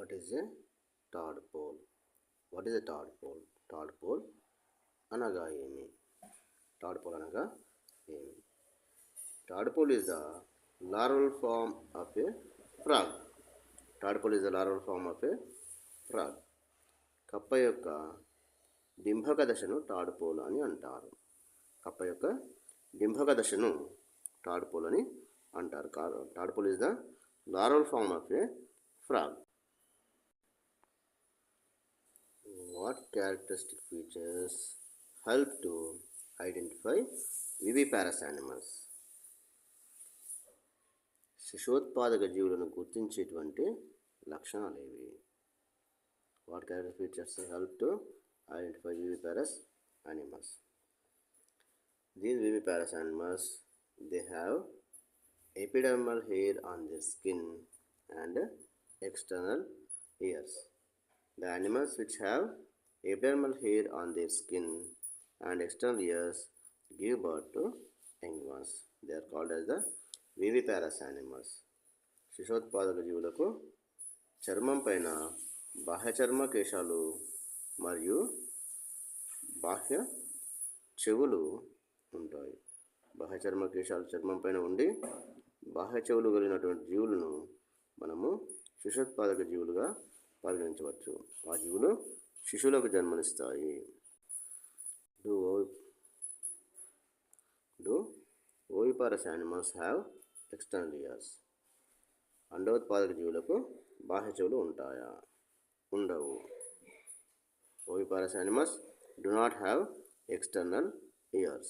What is a tadpole? What is a tadpole? Tadpole అనగా ఏమి? Tadpole అనగా ఏమి? Tadpole is the larval form of a frog. Tadpole is the larval form of a frog. కప్ప యొక్క డింభక దశను tadpole అని అంటారు. కప్ప యొక్క డింభక దశను టాడ్పోల్ అని అంటారు. Tadpole is the larval form of a frog. What characteristic features help to identify viviparous animals? శిశోత్పాదక జీవులను గుర్తించేటువంటి లక్షణాలు ఏవి? What characteristic features help to identify viviparous animals? These viviparous animals, they have epidermal hair on their skin and external ears. The animals which have epidermal hair on their skin and external ears give birth to young ones. They are called as the viviparous animals. శిశోత్పాదక జీవులకు చర్మం పైన బాహ్య చర్మ కేశాలు మరియు బాహ్య చెవులు ఉంటాయి. బాహ్య చర్మ కేశాలు చర్మం పైన ఉండి బాహ్య చెవులు కలిగినటువంటి జీవులను మనము శిశోత్పాదక జీవులుగా పరిగణించవచ్చు. ఆ జీవులు శిశువులకు జన్మనిస్తాయి. Do oviparous animals have external ears? అండోత్పాదక జీవులకు బాహ్య చెవులు ఉంటాయా? ఉండవు. Oviparous animals do not have external ears.